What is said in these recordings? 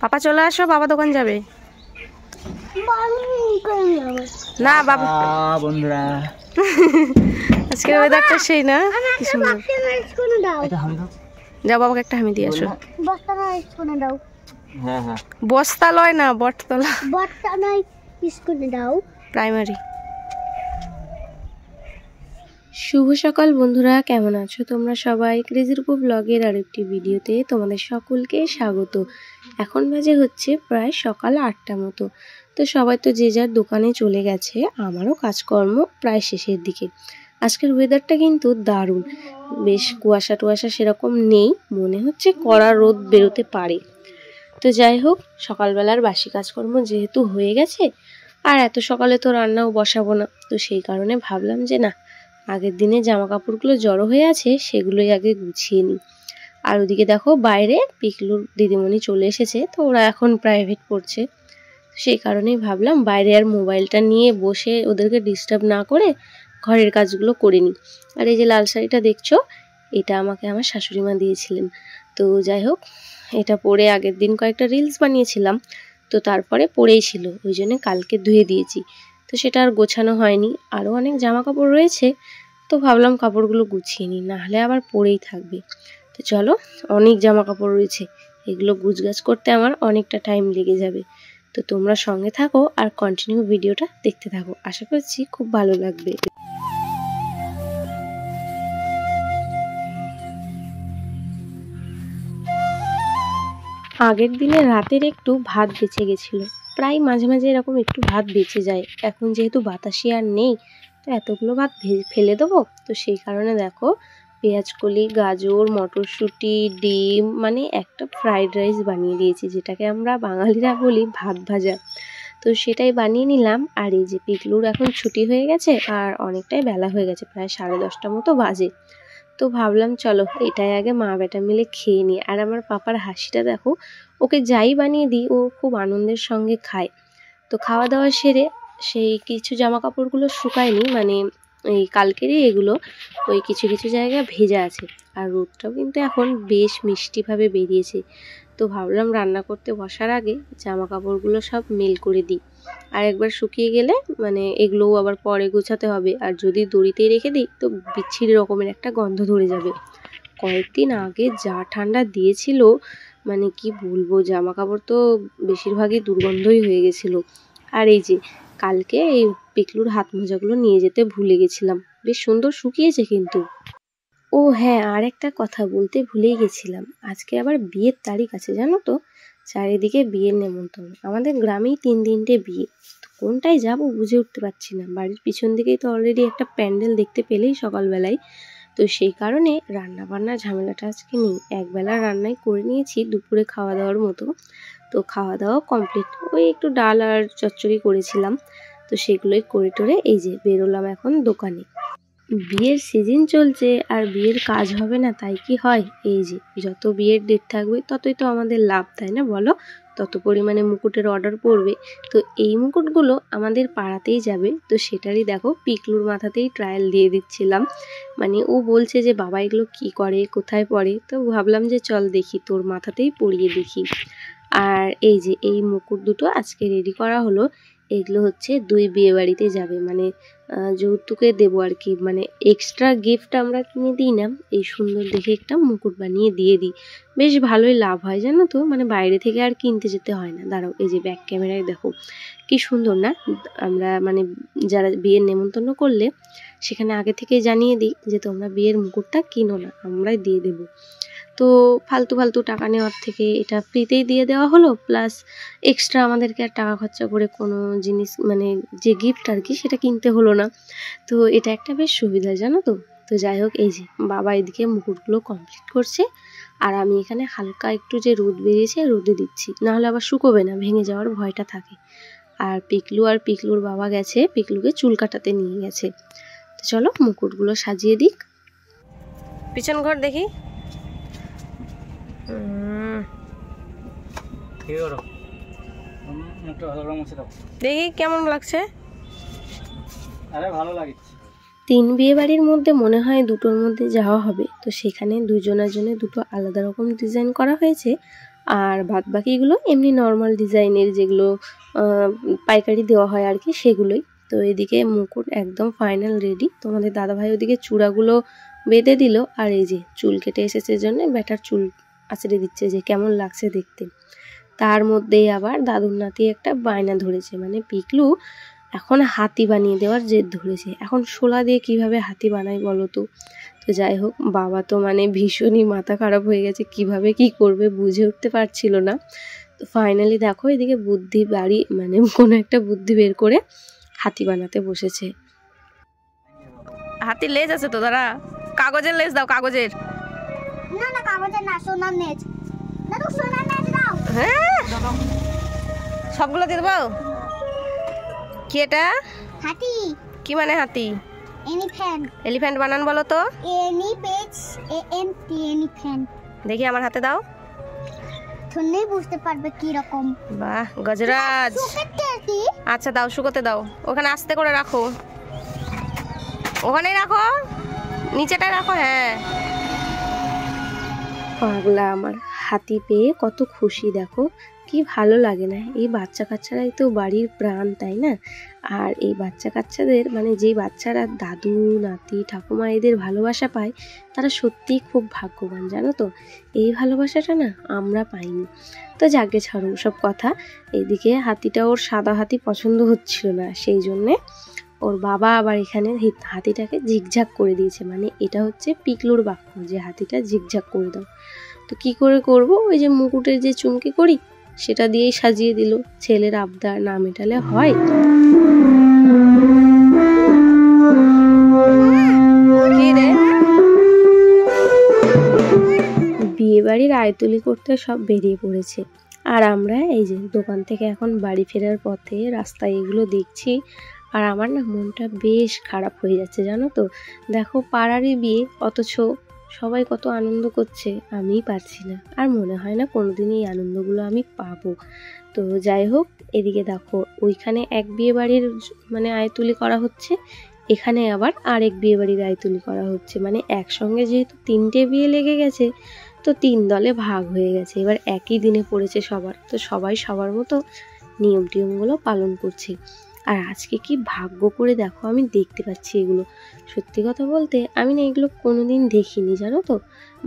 পাপা চলে আসো, বাবা দোকান যাবে না। বাবা বন্ধুরা আজকের ওয়েদারটা সেই না, কি সুন্দর। যাও বাবাকে একটা হামি দিয়ে আসো। বস্তা লয় না, বটতলা প্রাইমারি। শুভ সকাল বন্ধুরা, কেমন আছো তোমরা সবাই? ক্রেজির উপর ব্লগের আরেকটি ভিডিওতে তোমাদের সকলকে স্বাগত। এখন বাজে হচ্ছে প্রায় সকাল 8টা মতো। তো সবাই তো যে যার দোকানে চলে গেছে, আমারও কাজকর্ম প্রায় শেষের দিকে। আজকের ওয়েদারটা কিন্তু দারুণ, বেশ কুয়াশা টুয়াশা সেরকম নেই, মনে হচ্ছে কড়া রোদ বেরোতে পারে। তো যাই হোক, সকালবেলার বাসি কাজকর্ম যেহেতু হয়ে গেছে, আর এত সকালে তো রান্নাও বসাবো না, তো সেই কারণে ভাবলাম যে না, আগের দিনে জামা কাপড়গুলো জড়ো হয়ে আছে সেগুলোই আগে গুছিয়ে নিই। আর ওদিকে দেখো বাইরে পিকলুর দিদিমণি চলে এসেছে, তো ওরা এখন প্রাইভেট পড়ছে, সেই কারণেই ভাবলাম বাইরে আর মোবাইলটা নিয়ে বসে ওদেরকে ডিস্টার্ব না করে ঘরের কাজগুলো করে নিই। আর এই যে লাল শাড়িটা দেখছো, এটা আমাকে আমার শাশুড়ি মা দিয়েছিলেন। তো যাই হোক, এটা পরে আগের দিন কয়েকটা রিলস বানিয়েছিলাম, তো তারপরে পরেই ছিল, ওই জন্য কালকে ধুয়ে দিয়েছি। তো সেটা আর গোছানো হয়নি, আরও অনেক জামা কাপড় রয়েছে, তো ভাবলাম কাপড়গুলো গুছিয়ে নিই, নাহলে আবার পরেই থাকবে। তো চলো, অনেক জামা কাপড় রয়েছে, এগুলো গুছগাছ করতে আমার অনেকটা টাইম লেগে যাবে। তো তোমরা সঙ্গে থাকো আর কন্টিনিউ ভিডিওটা দেখতে থাকো, আশা করছি খুব ভালো লাগবে। আগের দিনে রাতের একটু ভাত বেঁচে গেছিলো, প্রায় মাঝে মাঝে এরকম একটু ভাত বেঁচে যায়। এখন যেহেতু বাতাসি আর নেই, তো এতগুলো ভাত ফেলে দেবো, তো সেই কারণে দেখো পেঁয়াজকলি, গাজর, মটরশুঁটি, ডিম, মানে একটা ফ্রাইড রাইস বানিয়ে দিয়েছি, যেটাকে আমরা বাঙালিরা বলি ভাত ভাজা। তো সেটাই বানিয়ে নিলাম। আর এই যে পিকলুর এখন ছুটি হয়ে গেছে আর অনেকটাই বেলা হয়ে গেছে, প্রায় 10:30 মতো বাজে। তো ভাবলাম চলো এটাই আগে মা বেটা মিলে খেয়ে নিই। আর আমার পাপার হাসিটা দেখো, ওকে যাই বানিয়ে দিই ও খুব আনন্দের সঙ্গে খায়। তো খাওয়া দাওয়া সেরে সেই কিছু জামা কাপড়গুলো শুকায়নি, মানে এই কালকেরই এগুলো, ওই কিছু কিছু জায়গায় ভেজা আছে। আর রোদটাও কিন্তু এখন বেশ মিষ্টিভাবে বেরিয়েছে। তো ভাবলাম রান্না করতে বসার আগে জামা কাপড়গুলো সব মেল করে দিই, আর একবার শুকিয়ে গেলে মানে এগুলোও আবার পরে গোছাতে হবে। আর যদি দড়িতেই রেখে দিই তো বিচ্ছিরি রকমের একটা গন্ধ ধরে যাবে। কয়েকদিন আগে যা ঠান্ডা দিয়েছিল, মানে কি বলবো, জামা কাপড় তো বেশিরভাগই দুর্গন্ধই হয়ে গেছিলো। আর এই যে কালকে এই পিকলুর হাত মোজাগুলো নিয়ে যেতে ভুলে গেছিলাম, বেশ সুন্দর শুকিয়েছে কিন্তু। ও হ্যাঁ, আর একটা কথা বলতে ভুলেই গেছিলাম, আজকে আবার বিয়ের তারিখ আছে জানো তো। চারিদিকে বিয়ের নেমন্তন্ন, আমাদের গ্রামেই 3 দিনটে বিয়ে, তো কোনটায় যাব বুঝে উঠতে পারছি না। বাড়ির পিছন দিকেই তো অলরেডি একটা প্যান্ডেল দেখতে পেলেই সকালবেলায়, তো সেই কারণে রান্না বান্নার ঝামেলাটা আজকে নেই, একবেলা রান্নাই করে নিয়েছি দুপুরে খাওয়া দাওয়ার মতো। তো খাওয়া দাওয়া কমপ্লিট, ওই একটু ডাল আর চচ্চড়ি করেছিলাম, তো সেগুলোই করে টোরে এই যে বেরোলাম এখন দোকানে। বিয়ের সিজন চলছে আর বিয়ের কাজ হবে না তাই কি হয়? এই যে যত বিয়ের ডেট থাকবে ততই তো আমাদের লাভ, তাই না বলো? তত পরিমাণে মুকুটের অর্ডার পড়বে। তো এই মুকুটগুলো আমাদের পাড়াতেই যাবে, তো সেটারই দেখো পিকলুর মাথাতেই ট্রায়াল দিয়ে দিচ্ছিলাম। মানে ও বলছে যে বাবা এগুলো কি করে, কোথায় পড়ে, তো ভাবলাম যে চল দেখি তোর মাথাতেই পরিয়ে দেখি। আর এই যে এই মুকুট দুটো আজকে রেডি করা হলো, এগুলো হচ্ছে 2 বিয়ে বাড়িতে যাবে, মানে যৌতুকে দেবো আর কি, মানে এক্সট্রা গিফট আমরা কিনে দিই না, এই সুন্দর দেখে একটা মুকুট বানিয়ে দিয়ে দিই, বেশ ভালোই লাভ হয় জানো তো, মানে বাইরে থেকে আর কিনতে যেতে হয় না। দাঁড়াও, এই যে ব্যাক ক্যামেরায় দেখো কি সুন্দর না, আমরা মানে যারা বিয়ের নেমন্তন্ন করলে সেখানে আগে থেকেই জানিয়ে দিই যে তোমরা বিয়ের মুকুটটা কিনো না, আমরাই দিয়ে দেবো। তো ফালতু ফালতু টাকা নেওয়ার থেকে এটা ফ্রিতেই দিয়ে দেওয়া হলো, প্লাস এক্সট্রা আমাদেরকে আর টাকা খরচা করে কোনো জিনিস মানে যে গিফট আর কি সেটা কিনতে হলো না। তো এটা একটা বেশ সুবিধা জানো তো। তো যাই হোক, এই যে বাবা এদিকে মুকুটগুলো কমপ্লিট করছে, আর আমি এখানে হালকা একটু যে রোদ বেরিয়েছে রোদে দিচ্ছি, নাহলে আবার শুকোবে না, ভেঙে যাওয়ার ভয়টা থাকে। আর পিকলু আর পিকলুর বাবা গেছে পিকলুকে চুল কাটাতে নিয়ে গেছে। তো চলো মুকুটগুলো সাজিয়ে দিক। পিছন ঘর দেখি, দেখি কেমন লাগছে। আরে ভালো লাগছে। 3 বিয়ে বাড়ির মধ্যে মনে হয় দুটোর মধ্যে যাওয়া হবে, তো সেখানে দুজনের জন্য দুটো আলাদা রকম ডিজাইন করা হয়েছে। আর বাদ বাকিগুলো এমনি নর্মাল ডিজাইনের যেগুলো পাইকারি দেওয়া হয় আর কি, সেগুলোই। তো এদিকে মুকুট একদম ফাইনাল রেডি। তোমাদের দাদাভাই ওদিকে চূড়াগুলো বেঁধে দিল, আর এই যে চুল কেটে এসেছে জন্য ব্যাটার চুল আঁচড়ে দিচ্ছে যে কেমন লাগছে দেখতে। তার মধ্যেই আবার দাদুর নাতি একটা বায়না ধরেছে, মানে পিকলু এখন হাতি বানিয়ে দেওয়ার জেদ ধরেছে। এখন শোলা দিয়ে কিভাবে হাতি বানাই বলো তো। তো যাই হোক, বাবা তো মানে ভীষণই মাথা খারাপ হয়ে গেছে, কিভাবে কি করবে বুঝে উঠতে পারছিল না। তো ফাইনালি দেখো এদিকে বুদ্ধি বাড়ি মানে কোনো একটা বুদ্ধি বের করে হাতি বানাতে বসেছে। হাতির লেজ আছে তো দাদা, কাগজের লেজ দাও, কাগজের। না না কাগজের না, সোনার লেজ। দাদু সোনার লেজ দাও। হ্যাঁ সবগুলো দিয়ে দেবো। কি এটা? হাতি। কি মানে হাতি? এলিফ্যান্ট। এলিফ্যান্ট বানান বলো তো। এলিফ্যান্ট। দেখি আমার হাতে দাও। শুনলেই বুঝতে পারবে কি রকম। বাহ গজরাজ। আচ্ছা দাও, শুকোতে দাও। ওখানে আস্তে করে রাখো, ওখানেই রাখো, নিচেটায় রাখো। হ্যাঁ পাগলা আমার, হাতি পেয়ে কত খুশি দেখো, কি ভালো লাগে না? এই বাচ্চা কাচ্চারাই তো বাড়ির প্রাণ, তাই না? আর এই বাচ্চা কাচ্চাদের মানে যেই বাচ্চারা দাদু নাতি ঠাকুমা এদের ভালোবাসা পায়, তারা সত্যিই খুব ভাগ্যবান, জানো তো। এই ভালোবাসাটা না আমরা পাইনি। তো যাকে ছাড়ো সব কথা। এদিকে হাতিটা, ওর সাদা হাতি পছন্দ হচ্ছিল না, সেই জন্যে ওর বাবা আবার এখানে হাতিটাকে ঝিকঝাক করে দিয়েছে। মানে এটা হচ্ছে পিকলুর বাক্য যে হাতিটা ঝিকঝাক করে দাও। তো কি করে করবো, ওই যে মুকুটের যে চুমকি করি সেটা দিয়েই সাজিয়ে দিল। ছেলের আবদার না মেটালে হয়। বিয়ে বাড়ির আয়তুলি করতে সব বেরিয়ে পড়েছে, আর আমরা এই যে দোকান থেকে এখন বাড়ি ফেরার পথে রাস্তায় এগুলো দেখছি। আর আমার না মনটা বেশ খারাপ হয়ে যাচ্ছে, জানো তো। দেখো পাড়ারই বিয়ে, অথচ সবাই কত আনন্দ করছে, আমিই পারছি না। আর মনে হয় না কোনোদিনই এই আনন্দগুলো আমি পাবো। তো যাই হোক, এদিকে দেখো ওইখানে এক বিয়ে বাড়ির মানে আয়তুলি করা হচ্ছে, এখানে আবার আরেক বিয়ে বাড়ির আয়তুলি করা হচ্ছে। মানে একসঙ্গে যেহেতু 3টে বিয়ে লেগে গেছে, তো 3 দলে ভাগ হয়ে গেছে। এবার একই দিনে পড়েছে সবার, তো সবাই সবার মতো নিয়ম টিয়মগুলো পালন করছে। আর আজকে কি ভাগ্য করে দেখো আমি দেখতে পাচ্ছি এগুলো। সত্যি কথা বলতে আমি না এগুলো কোনোদিন দেখিনি, জানো তো।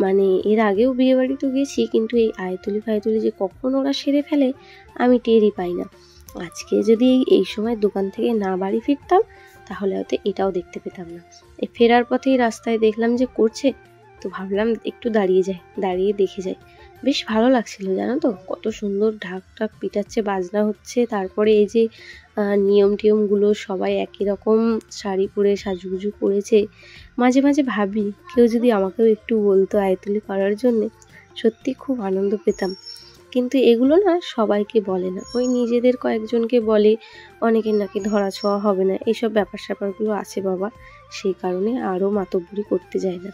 মানে এর আগেও বিয়ে বাড়ি তো গেছি, কিন্তু এই আয়তুলি ফায়তুলি যে কখন ওরা সেরে ফেলে আমি টেরই পাই না। আজকে যদি এই সময় দোকান থেকে না বাড়ি ফিরতাম, তাহলে হয়তো এটাও দেখতে পেতাম না। এই ফেরার পথেই রাস্তায় দেখলাম যে করছে, তো ভাবলাম একটু দাঁড়িয়ে দেখে যাই। বেশ ভালো লাগছিল, জানো তো। কত সুন্দর ঢাক ঢাক পিটাচ্ছে, বাজনা হচ্ছে। তারপরে এই যে নিয়ম টিয়মগুলো, সবাই একই রকম শাড়ি পরে সাজুগুজু করেছে। মাঝে মাঝে ভাবি কেউ যদি আমাকেও একটু বলতো আয়তুলি করার জন্যে, সত্যি খুব আনন্দ পেতাম। কিন্তু এগুলো না সবাইকে বলে না, ওই নিজেদের কয়েকজনকে বলে। অনেকের নাকি ধরা ছোঁয়া হবে না, এইসব ব্যাপার স্যাপারগুলো আছে বাবা, সেই কারণে আরও মাতব্বরি করতে যায় না।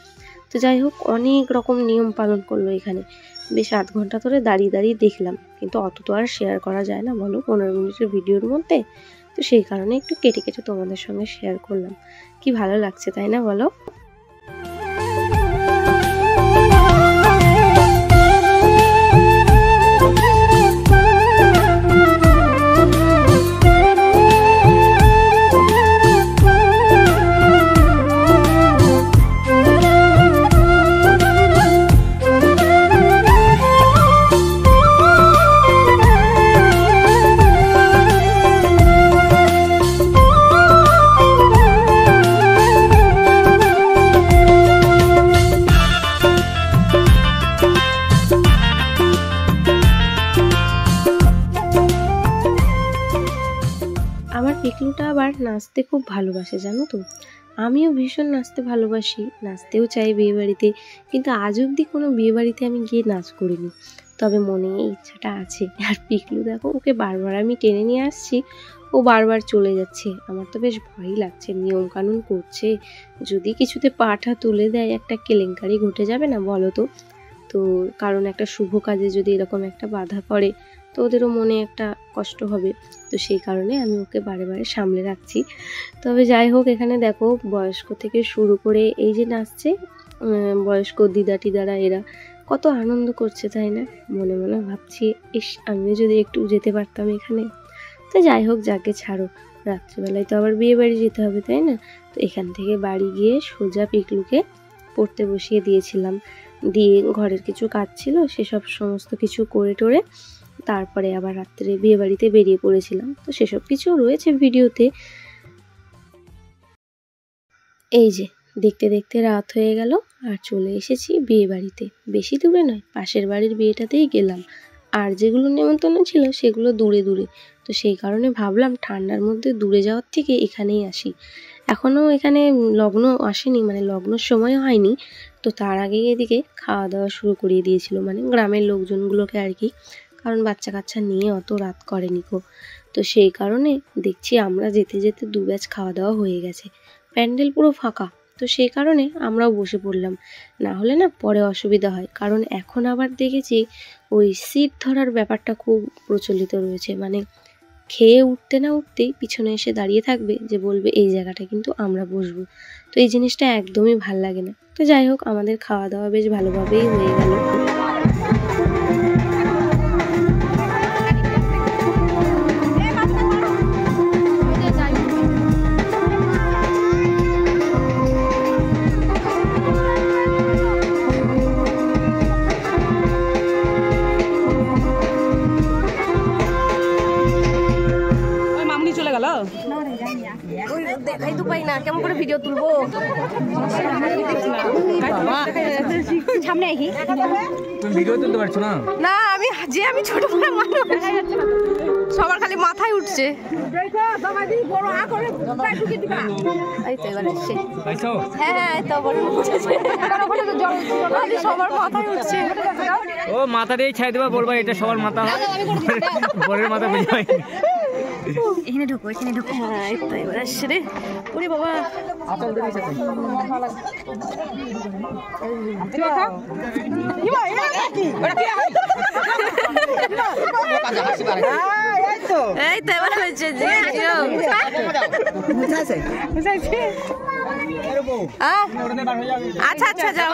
তো যাই হোক, অনেক রকম নিয়ম পালন করলো এখানে। বেশ 8 ঘন্টা ধরে দাঁড়িয়ে দেখলাম, কিন্তু অত তো আর শেয়ার করা যায় না বলো 15 মিনিটের ভিডিওর মধ্যে। তো সেই কারণে একটু কেটে কেটে তোমাদের সঙ্গে শেয়ার করলাম। কি ভালো লাগছে তাই না বলো। আমার পিকলুটা আবার নাচতে খুব ভালোবাসে, জানো তো। আমিও ভীষণ নাচতে ভালোবাসি, নাচতেও চাই বিয়ে বাড়িতে, কিন্তু আজ অবধি কোনো বিয়ে বাড়িতে আমি গিয়ে নাচ করিনি। তবে মনে এই ইচ্ছাটা আছে। আর পিকলু দেখো, ওকে বারবার আমি টেনে নিয়ে আসছি, ও বারবার চলে যাচ্ছে। আমার তো বেশ ভয়ই লাগছে, নিয়ম কানুন করছে, যদি কিছুতে পাটা তুলে দেয় একটা কেলেঙ্কারি ঘটে যাবে না বলো তো। তো কারণ একটা শুভ কাজে যদি এরকম একটা বাধা পড়ে, তো ওদেরও মনে একটা কষ্ট হবে। তো সেই কারণে আমি ওকে বারে বারে সামলে রাখছি। তবে যাই হোক, এখানে দেখো বয়স্ক থেকে শুরু করে এই যে নাচছে বয়স্ক দিদা টিদারা, এরা কত আনন্দ করছে তাই না। মনে মনে ভাবছি ইস আমিও যদি একটু যেতে পারতাম এখানে। তো যাই হোক, যাকে ছাড়ো, রাত্রিবেলায় তো আবার বিয়ে বাড়ি যেতে হবে তাই না। তো এখান থেকে বাড়ি গিয়ে সোজা পিকলুকে পড়তে বসিয়ে দিয়েছিলাম, দিয়ে ঘরের কিছু কাজ ছিল সেসব সমস্ত কিছু করে টোরে তারপরে আবার রাত্রে বিয়ে বাড়িতে বেরিয়ে পড়েছিলাম। তো সেসব কিছু রয়েছে ভিডিওতে। এই যে দেখতে দেখতে রাত হয়ে গেল আর চলে এসেছি বিয়ে বাড়িতে। বেশি দূরে নয়, পাশের বাড়ির বিয়েটাতেই গেলাম। আর যেগুলো নেমন্তন্ন ছিল সেগুলো দূরে দূরে, তো সেই কারণে ভাবলাম ঠান্ডার মধ্যে দূরে যাওয়ার থেকে এখানেই আসি। এখনও এখানে লগ্ন আসেনি, মানে লগ্নর সময় হয়নি, তো তার আগেই এদিকে খাওয়া দাওয়া শুরু করিয়ে দিয়েছিল, মানে গ্রামের লোকজনগুলোকে আর কি, কারণ বাচ্চা কাচ্চা নিয়ে অত রাত করেনি কো। তো সেই কারণে দেখছি আমরা যেতে যেতে 2 ব্যাচ খাওয়া দাওয়া হয়ে গেছে, প্যান্ডেল পুরো ফাঁকা। তো সেই কারণে আমরাও বসে পড়লাম, না হলে না পরে অসুবিধা হয়। কারণ এখন আবার দেখেছি ওই সিট ধরার ব্যাপারটা খুব প্রচলিত রয়েছে, মানে খেয়ে উঠতে না উঠতেই পিছনে এসে দাঁড়িয়ে থাকবে, যে বলবে এই জায়গাটা কিন্তু আমরা বসবো। তো এই জিনিসটা একদমই ভাল লাগে না। তো যাই হোক, আমাদের খাওয়া দাওয়া বেশ ভালোভাবেই হয়ে গেল। দেখাই তো পাই না, কেমন করে ভিডিও তুলবো? সামনে আই, তুমি ভিডিও তুলতে পারছো না? না আমি ছোট বড় মানুষ, সবার খালি মাথায় উঠছে। এই তো এবার এসছে। হ্যাঁ তো সবার মাথায় উঠছে। ও মাথা দিয়ে ছাই দেবা, বলবা এটা সবার মাথা, বরের মাথা বুঝাই। এখানে ঢুকো, এখানে ঢুকো। হ্যাঁ এই তো এবার আসছে রে। ওরে বাবা, এই তো এবার হয়েছে। আচ্ছা আচ্ছা যাও,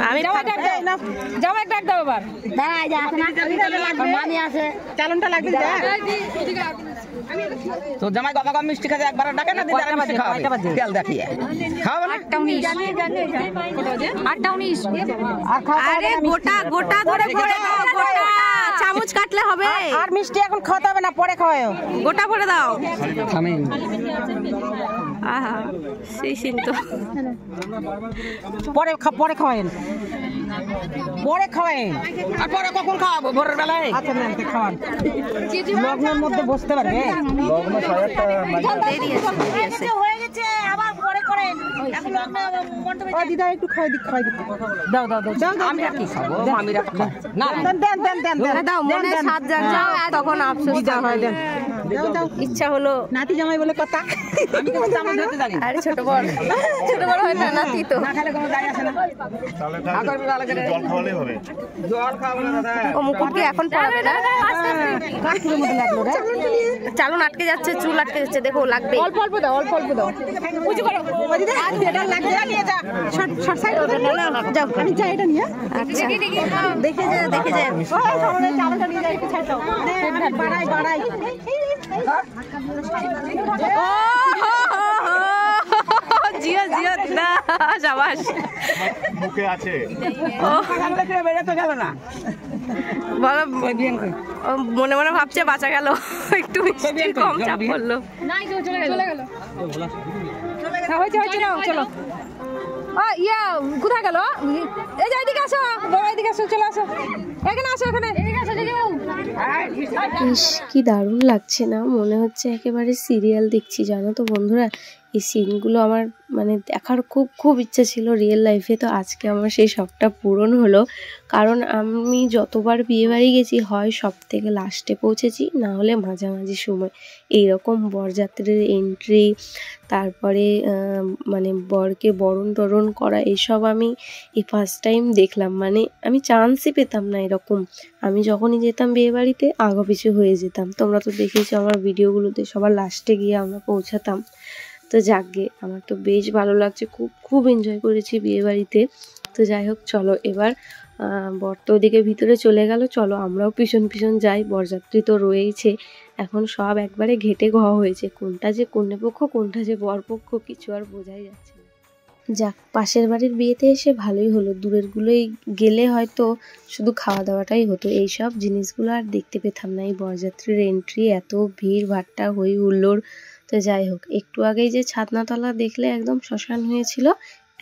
আমি যাও একটা দাও এবার। চালনটা লাগবে তো জামাই বাবা কম মিষ্টি খাতে একবার ডাকে না, দিদার মিষ্টি খাওয়াবে তেল দেখিয়ে খাওয়াবে না। 8:19 আরে গোটা গোটা ধরে পড়ে দাও, গোটা চামচ কাটলে হবে। আর মিষ্টি এখন খাওয়াতে হবে না, পরে খাওয়াও, গোটা পড়ে দাও। থামেন আহা সেই সিন তো পরে পরে খাওয়াবেন, পরে খাওয়াবেন। আর পরে কখন খাওয়াবো? ভোরের বেলায়। আচ্ছা ম্যাম খাওয়ান, লগ্নের মধ্যে বসতে পারবে। লগ্ন দেরি আছে হয়ে গেছে, আবার পরে করেন। এখন লগ্ন মণ্ডপে দিদা একটু খাওয়াই দিতে দাও দাও দাও। আমি কি খাবো? মামিরা খায় না। দেন দেন দেন দেন দেন দাও, মনে সাত যাও, তখন আফসোস হয়। দেন দাও দাও, ইচ্ছা হলো। নাতি জামাই বলে কথা, আমি তো জামাই ধরতে জানি। আরে ছোট বড় হয় না, নাতি তো। না খেলে কোনো দায় আসে না। জল খাওয়ালেই হবে। জল খাওয়াবো না দাদা। ও মুকুটকে এখন পড়াবে না। চালন আটকে যাচ্ছে, চুল আটকে যাচ্ছে, দেখো লাগবে। অল্প অল্প দাও, অল্প অল্প দাও। বুঝি করো দিদি, এটা লাগবে, নিয়ে যা। শর্ট সাইড যাও, আমি যাই এটা নিয়ে। আচ্ছা দেখে যা, দেখে যা। ওই সামনে চালটা নিয়ে যাই, একটু ছাড় দাও। আমি বাড়াই বাড়াই। জিও জিও না, শাবাশ। মুখে আছে বেরোতে গেল না, বলো। মনে মনে ভাবছে বাঁচা গেল, একটু মিষ্টি কম চাপ পড়লো। চলো। ইয়া কোথায় গেল? এই যে এদিকে আসো, বাবা এদিকে আসো, চলে আসো, এখানে আসো, এখানে ইস কি দারুণ লাগছে না, মনে হচ্ছে একেবারে সিরিয়াল দেখছি জানো তো বন্ধুরা। এই সিনগুলো আমার মানে দেখার খুব খুব ইচ্ছা ছিল রিয়েল লাইফে। তো আজকে আমার সেই শখটা পূরণ হলো, কারণ আমি যতবার বিয়ে বাড়ি গেছি হয় সব থেকে লাস্টে পৌঁছেছি, না হলে মাঝামাঝি সময়। এইরকম বরযাত্রীর এন্ট্রি, তারপরে মানে বরকে বরণ টরণ করা, এসব আমি এই ফার্স্ট টাইম দেখলাম। মানে আমি চান্সই পেতাম না এরকম। আমি যখনই যেতাম বিয়ে বাড়িতে আগা পিছু হয়ে যেতাম, তোমরা তো দেখেছো আমার ভিডিওগুলোতে, সবার লাস্টে গিয়ে আমরা পৌঁছাতাম। তো যাকগে, আমার তো বেশ ভালো লাগছে, খুব খুব এনজয় করেছি বিয়ে বাড়িতে। তো যাই হোক, চলো এবার বর তো ওদিকে ভিতরে চলে গেল, চলো আমরাও পিছন পিছন যাই, বরযাত্রী তো রয়েইছে। এখন সব একবারে ঘেটে ঘ হয়েছে, কোনটা যে কন্যাপক্ষ কোনটা যে বরপক্ষ কিছু আর বোঝাই যাচ্ছে না। যাক, পাশের বাড়ির বিয়েতে এসে ভালোই হলো, দূরেরগুলোই গেলে হয়তো শুধু খাওয়া দাওয়াটাই হতো, এইসব জিনিসগুলো আর দেখতে পেতাম না। এই বরযাত্রীর এন্ট্রি, এত ভিড় ভাট্টা হই হুল্লোড়। তো যাই হোক, একটু আগেই যে ছাদনাতলা দেখলে একদম শ্মশান হয়েছিল,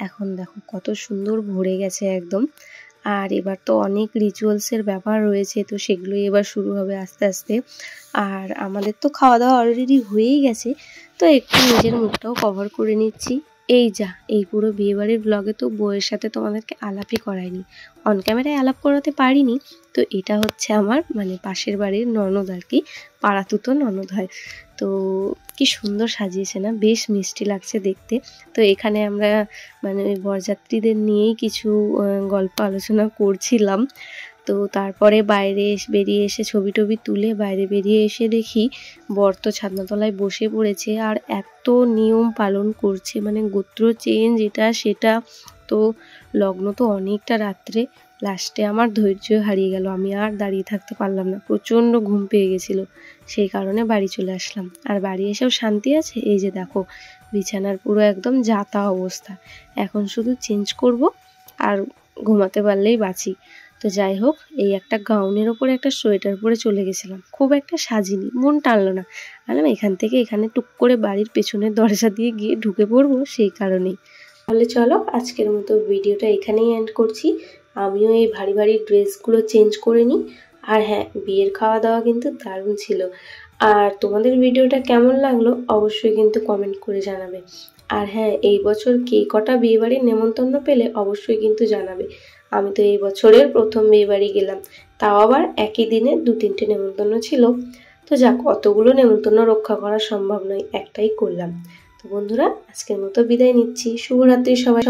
এখন দেখো কত সুন্দর ভরে গেছে একদম। আর এবার তো অনেক রিচুয়ালসের ব্যাপার রয়েছে, তো সেগুলোই এবার শুরু হবে আস্তে আস্তে। আর আমাদের তো খাওয়া দাওয়া অলরেডি হয়েই গেছে, তো একটু নিজের মুখটাও কভার করে নিচ্ছি। এই পুরো বিয়েবাড়ির ব্লগে তো বউয়ের সাথে তোমাদেরকে আলাপই করাইনি, অন ক্যামেরায় আলাপ করাতে পারিনি। তো এটা হচ্ছে আমার মানে পাশের বাড়ির ননদ আর কি, পাড়াতুতো ননদ হয়। তো কি সুন্দর সাজিয়েছে না, বেশ মিষ্টি লাগছে দেখতে। তো এখানে আমরা মানে ওই বরযাত্রীদের নিয়েই কিছু গল্প আলোচনা করছিলাম। তো তারপরে বাইরে বেরিয়ে এসে ছবি টবি তুলে বাইরে বেরিয়ে এসে দেখি বর তো ছাদনাতলায় বসে পড়েছে, আর এত নিয়ম পালন করছে, মানে গোত্র চেঞ্জ এটা সেটা। তো লগ্ন তো অনেকটা রাত্রে, লাস্টে আমার ধৈর্য হারিয়ে গেল, আমি আর দাঁড়িয়ে থাকতে পারলাম না, প্রচণ্ড ঘুম পেয়ে গেছিলো, সেই কারণে বাড়ি চলে আসলাম। আর বাড়ি এসেও শান্তি আছে, এই যে দেখো বিছানার পুরো একদম যাতা অবস্থা, এখন শুধু চেঞ্জ করব আর ঘুমাতে পারলেই বাঁচি। তো যাই হোক, এই একটা গাউনের ওপরে একটা সোয়েটার পরে চলে গেছিলাম, খুব একটা সাজিনি, মন টানলো না, বললাম এখান থেকে এখানে টুক করে বাড়ির পেছনের দরজা দিয়ে গিয়ে ঢুকে পড়বো, সেই কারণেই। তাহলে চলো আজকের মতো ভিডিওটা এখানেই এন্ড করছি। আমিও এই ভারী ভারী ড্রেসগুলো চেঞ্জ করে নিই। আর হ্যাঁ, বিয়ের খাওয়া দাওয়া কিন্তু দারুণ ছিল। আর তোমাদের ভিডিওটা কেমন লাগলো অবশ্যই কিন্তু কমেন্ট করে জানাবে। আর হ্যাঁ, এই বছর কে কটা বিয়েবাড়ির নেমন্তন্ন পেলে অবশ্যই কিন্তু জানাবে। আমি তো এই বছরের প্রথম বিয়েবাড়ি গেলাম, তাও আবার একই দিনে 2-3টে নেমন্তন্ন ছিল। তো যাক, অতগুলো নেমন্তন্ন রক্ষা করা সম্ভব নয়, একটাই করলাম। তো বন্ধুরা, আজকের মতো বিদায় নিচ্ছি, শুভরাত্রি সবাই।